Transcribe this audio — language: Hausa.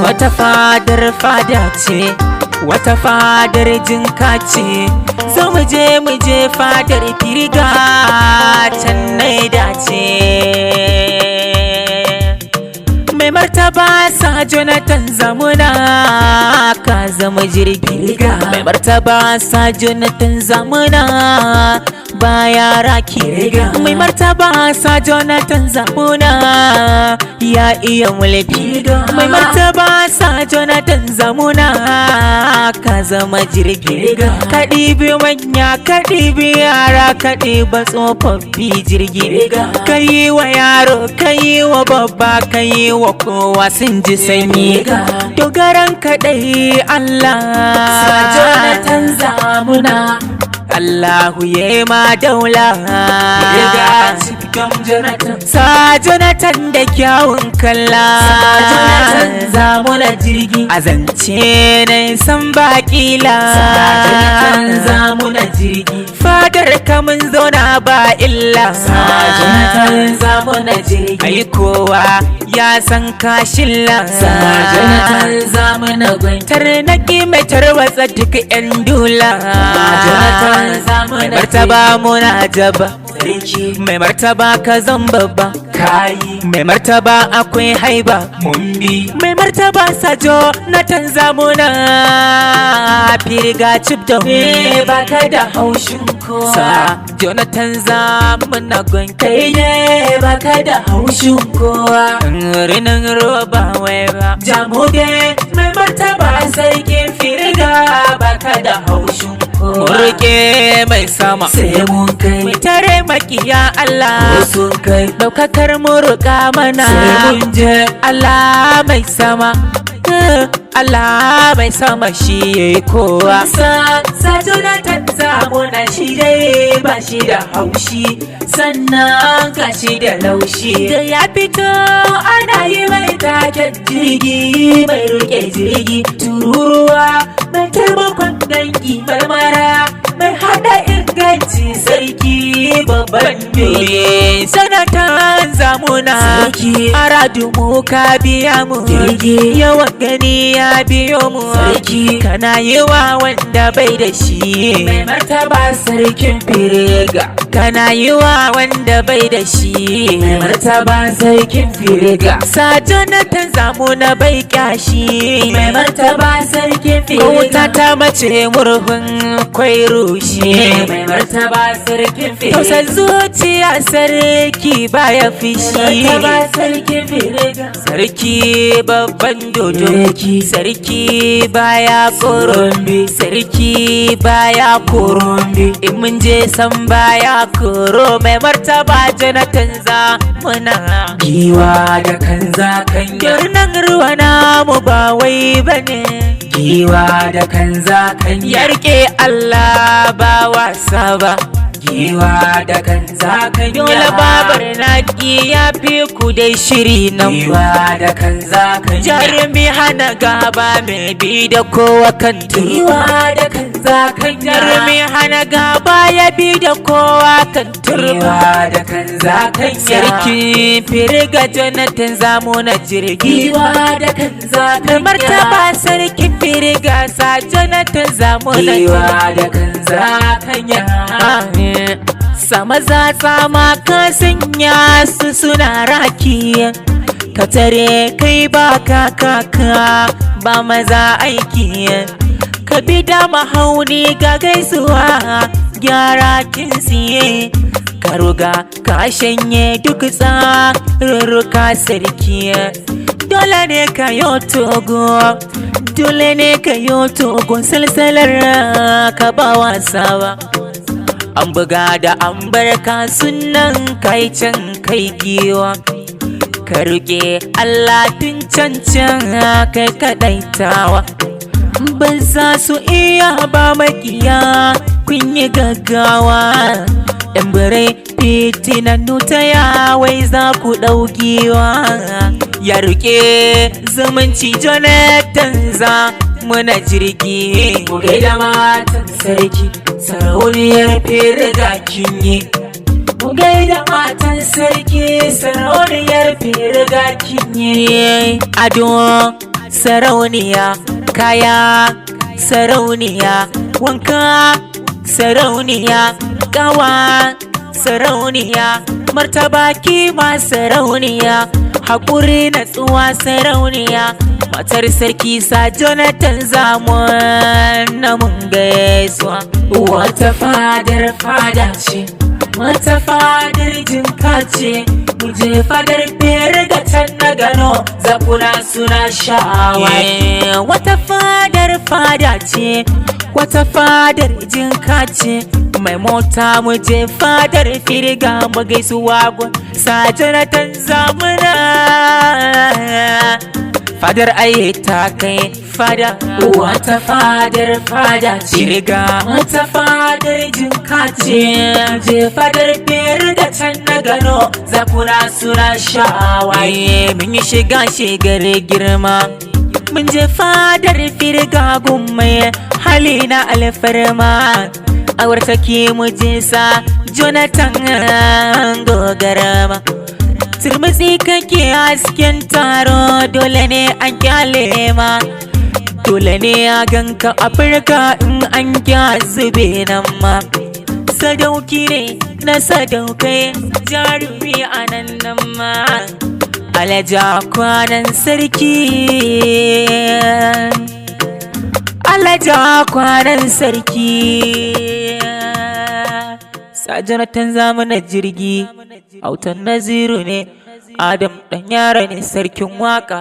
Wata fadar fada ce, wata fadar jinka ce, zo mu je fadar piriga can nai dace. Mai martaba sa Jonathan zamuna ka zama jirgi. Mai martaba sa Jonathan zamuna ba yara ki riga. Mai martaba sa Jonathan zamuna ya iya mulki. Mai martaba sa Jonathan zamuna ka zama jirgi. Ka ɗibi manya, ka ɗibi yara, ka ɗiba tsofaffi jirgi. Ka yi wa yaro, ka yi wa babba, ka yi wa kowa sun ji sanyi. Dogaran kaɗai Allah sa Jonathan zamuna, Allahu ya ma daula. Sa Jonathan da kyawun kalla, sa Jonathan zamuna jirgi. azance na san bakila. Sa Jonathan zamuna jirgi. Fadar kamun zauna ba illa. Sa Jonathan zamuna jirgi. ai kowa ya san kashilla. Sa Jonathan zamuna gwanta. Tarnaki mai tarwatsa duk 'yan dula. Jonathan zamuna mai martaba muna jaba, sarki. mai martaba ka zan babba, Kayi mai martaba akwai haiba. mun bi. Mai martaba sa Jonathan zamuna piriga cip da Baka da haushin kowa. sa Jonathan zamuna gwanka. Kai ne baka da haushin kowa. Rinin roba wai ba, Jamuge mai martaba sarkin piriga, baka da haushin kowa. murke mai sama, Sai mun kai tare makiya Allah. sun kai. Daukakar muruka mana, Sai mun je Allah mai sama, Allah mai sama shi yayi kowa. sa Jonathan zamuna shi dai ba shi da haushi, sannan ga shi da laushi. Da ya fito Ana yi mai taken jirgi, mai rike jirgi. Tururuwa mai taimakon dangi, marmara mai hada inganci, sarki babban dole. Jonathan zamuna Sarki. aradu mu ka biya mu, Jirgi. yawan gani ya biyo mu. Sarki. Kana yi wa wanda bai da shi, Mai martaba sarkin piriga, kana yi wa wanda bai da shi. mai martaba sarkin piriga. Sa Jonathan zamuna bai kyashi, Mai martaba sarkin wuta piriga. ta mace murhun kwai rushi. Mai martaba sarkin Tausa piriga. zuciya sarki baya fishi. Martaba sarkin piriga. Sarki babban dodo, Sarki. sarki baya koro, Korombi. sarki baya koro. In mun je san baya koro. Mai martaba Jonathan zamuna Giwa da kan zakanya. girnan ruwa namu ba wai bane. Giwa da kan zakanya. Ya rike Allah ba wasa ba. Giwa da kan zakanya. Dole babar naki ya fi ku dai shiri nan. Giwa da kan zakanya. Jarumi hana gaba mai bi da kowa kan turba. Giwa da kan zakanya. Jarumi hana gaba ya bi da kowa kan turba. Giwa da kan zakanya. Sarki piriga Jonathan zamuna jirgi. Giwa da kan zakanya. Mai martaba sarki piriga sa Jonathan zamuna Giwa da kan zakanya. Sama za tsama ka sanya su suna raki. Ka tare kai ba kaka ba maza aiki. Ka bi da mahauni ga gaisuwa gyara kin siye. Ka ruga ka shanye duk tsarurruka sarki. Dole ne ka yo togo, dole ne ka yo togo, salsalar ka ba wasa ba. An buga da an barka sunan kai can kai giwa. Ka rike Allah tun can kai kaɗaitawa. Ba za su iya ba makiya kun yi gaggawa. Yan birai fitinannu ta yawai za ku ɗaukiwa. Ya rike zumunci Jonathan zamuna jirgi. Ku gaida matan sarki, sarauniyar piriga kin yi. Mu gaida matan sarki sarauniyar firiga kinye. Ado sarauniya, kaya sarauniya, wanka sarauniya, kawa sarauniya, martaba kima sarauniya, haƙuri natsuwa sarauniya, matar sarki sa Jonathan Zaman na mun gaisuwa. Wata fadar fada ce, wata fadar jinka ce, muje fadar firiga can na gano zakuna suna shawagi. Wata fadar fada ce, wata fadar jinka ce, mai mota muje fadar firiga mu gaisuwa gun sa Jonathan Zamuna. Fadar aye ta kai fada. Wata fadar fada ce, Firiga wata fadar jinka ce, je fadar firiga can na gano zakuna suna shawagi. mun yi shigar girma, mun je fadar firiga gun mai hali na alfarma. Awar take mu je sa Jonathan gogarama. Turmutsi kake hasken taro, dole ne an kyale ma, dole ne a ganka a farka in an kya zube nan ma. Sadauki ne na sadaukai, jarumi a nan ma, alaja kwanan sarki, alaja kwanan sarki. Sa Jonathan Zamana jirgi, autan Naziru ne, Adam danyaro ne sarkin waka.